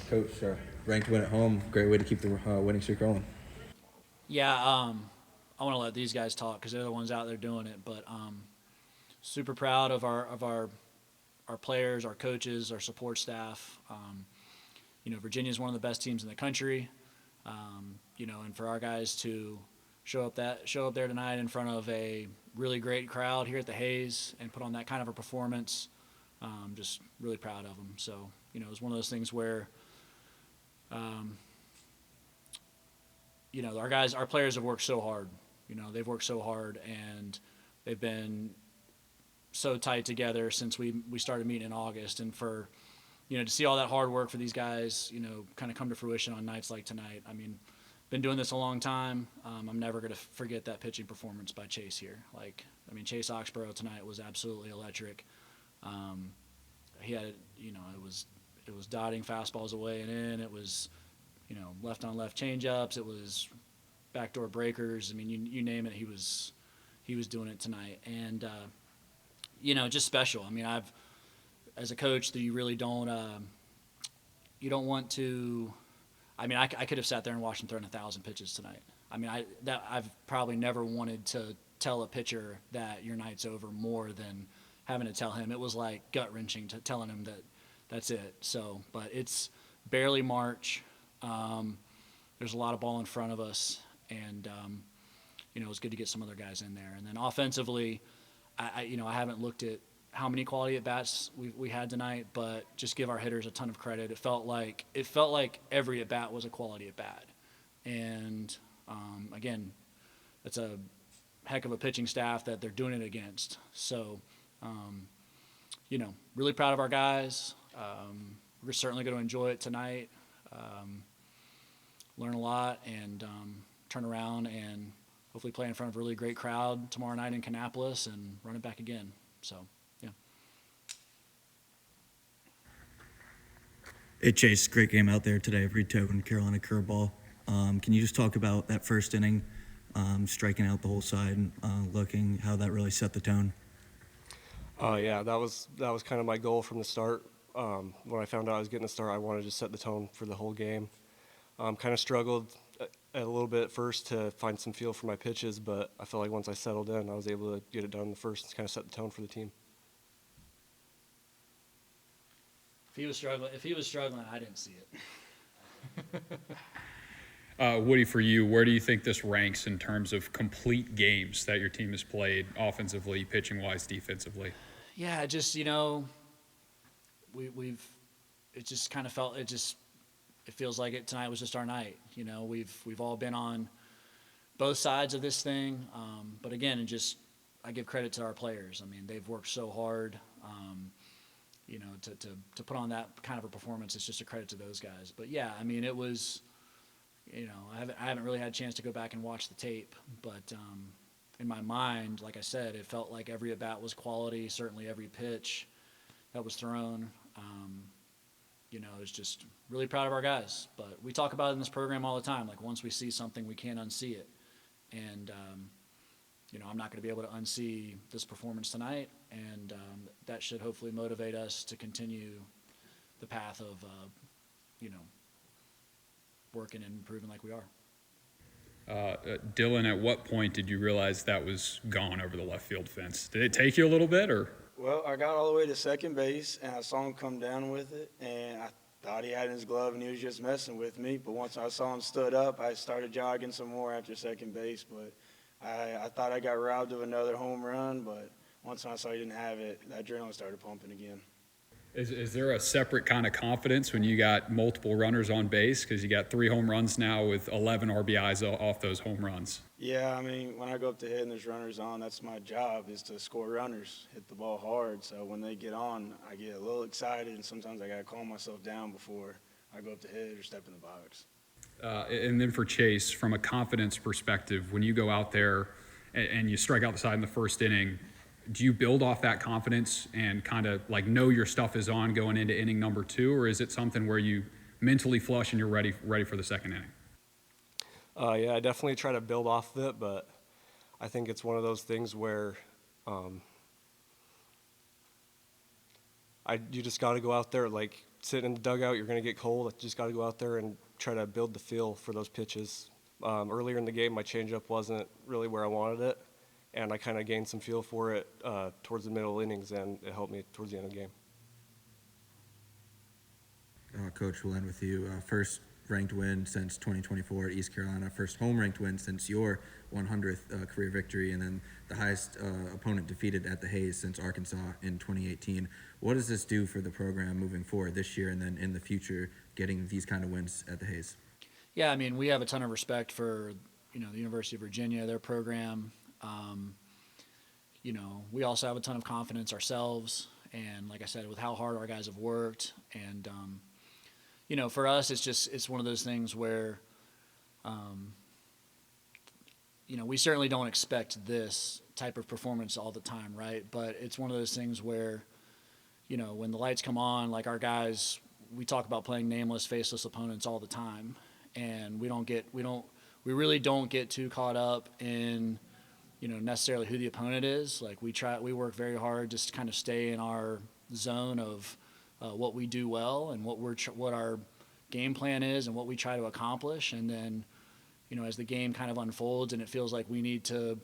Coach, ranked win at home. Great way to keep the winning streak rolling. Yeah, I want to let these guys talk because they're the ones out there doing it. But super proud of our players, our coaches, our support staff. Virginia is one of the best teams in the country. And for our guys to show up there tonight in front of a really great crowd here at the Hayes and put on that kind of a performance, just really proud of them. So it was one of those things where um, our players have worked so hard. They've worked so hard, and they've been so tight together since we started meeting in August. And for to see all that hard work for these guys, kind of come to fruition on nights like tonight. I mean, been doing this a long time. I'm never going to forget that pitching performance by Chase here. Chase Oxborough tonight was absolutely electric. He had, it was dotting fastballs away and in. It was left on left changeups. It was backdoor breakers. I mean, you name it, he was doing it tonight, and just special. I mean, as a coach, that you really don't you don't want to. I mean, I could have sat there and watched him throw 1,000 pitches tonight. I mean, I've probably never wanted to tell a pitcher that your night's over more than having to tell him. It was like gut wrenching to telling him that that's it. So, but it's barely March. There's a lot of ball in front of us, and it was good to get some other guys in there. And then offensively, I haven't looked at how many quality at bats we had tonight, but just give our hitters a ton of credit. It felt like every at bat was a quality at bat, and again, that's a heck of a pitching staff that they're doing it against. So, really proud of our guys. We're certainly going to enjoy it tonight. Learn a lot and turn around and hopefully play in front of a really great crowd tomorrow night in Kannapolis and run it back again. So, yeah. Hey, Chase, great game out there today. Rito and Carolina curveball. Can you just talk about that first inning, striking out the whole side, looking how that really set the tone? Yeah, that was kind of my goal from the start. When I found out I was getting a start, I wanted to set the tone for the whole game. Kind of struggled a little bit at first to find some feel for my pitches, but I felt like once I settled in, I was able to get it done in the first and kind of set the tone for the team. If he was struggling, I didn't see it. Woody, for you, where do you think this ranks in terms of complete games that your team has played offensively, pitching-wise, defensively? Yeah, just we've it just kind of felt it feels like it tonight was just our night. We've all been on both sides of this thing, but again, I give credit to our players. I mean, they've worked so hard. To put on that kind of a performance, it's just a credit to those guys. But yeah, I mean, it was. I haven't really had a chance to go back and watch the tape, but in my mind, like I said, it felt like every at bat was quality. Certainly, every pitch that was thrown. It was just really proud of our guys. But we talk about it in this program all the time. Like once we see something, we can't unsee it. And I'm not going to be able to unsee this performance tonight, and that should hopefully motivate us to continue the path of working and improving like we are. Dylan, at what point did you realize that was gone over the left field fence? Did it take you a little bit, or? Well, I got all the way to second base, and I saw him come down with it, and I thought he had it in his glove, and he was just messing with me. But once I saw him stood up, I started jogging some more after second base. But I thought I got robbed of another home run, but once I saw he didn't have it, that adrenaline started pumping again. Is there a separate kind of confidence when you got multiple runners on base? Because you got 3 home runs now with 11 RBIs off those home runs. Yeah, I mean, when I go up to hit and there's runners on, that's my job is to score runners, hit the ball hard. So when they get on, I get a little excited, and sometimes I got to calm myself down before I go up to hit or step in the box. And then for Chase, from a confidence perspective, when you go out there and you strike out the side in the first inning, do you build off that confidence and kind of like know your stuff is on going into inning number 2, or is it something where you mentally flush and you're ready for the second inning? Yeah, I definitely try to build off of it, but I think it's one of those things where you just got to go out there. Like sitting in the dugout, you're going to get cold. Just got to go out there and try to build the feel for those pitches. Earlier in the game, my changeup wasn't really where I wanted it, and I kind of gained some feel for it towards the middle innings, and it helped me towards the end of the game. Coach, we'll end with you. First ranked win since 2024 at East Carolina. First home ranked win since your 100th career victory, and then the highest opponent defeated at the Hayes since Arkansas in 2018. What does this do for the program moving forward this year and then in the future, getting these kind of wins at the Hayes? Yeah, I mean, we have a ton of respect for, the University of Virginia, their program. We also have a ton of confidence ourselves. And like I said, with how hard our guys have worked. And, for us, it's one of those things where, we certainly don't expect this type of performance all the time, right? But it's one of those things where, when the lights come on, like our guys, we talk about playing nameless, faceless opponents all the time. And we really don't get too caught up in, necessarily who the opponent is. Like we work very hard just to kind of stay in our zone of what we do well and what our game plan is and what we try to accomplish. And then, as the game kind of unfolds and it feels like we need to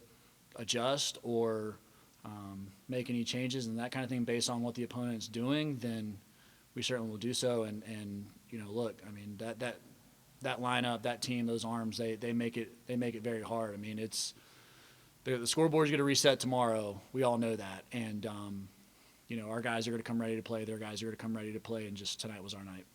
adjust or make any changes and that kind of thing based on what the opponent's doing, then we certainly will do so. And look, I mean, that lineup, that team, those arms, they make it very hard. I mean, it's the scoreboard's going to reset tomorrow. We all know that. And, our guys are going to come ready to play. Their guys are going to come ready to play. And just tonight was our night.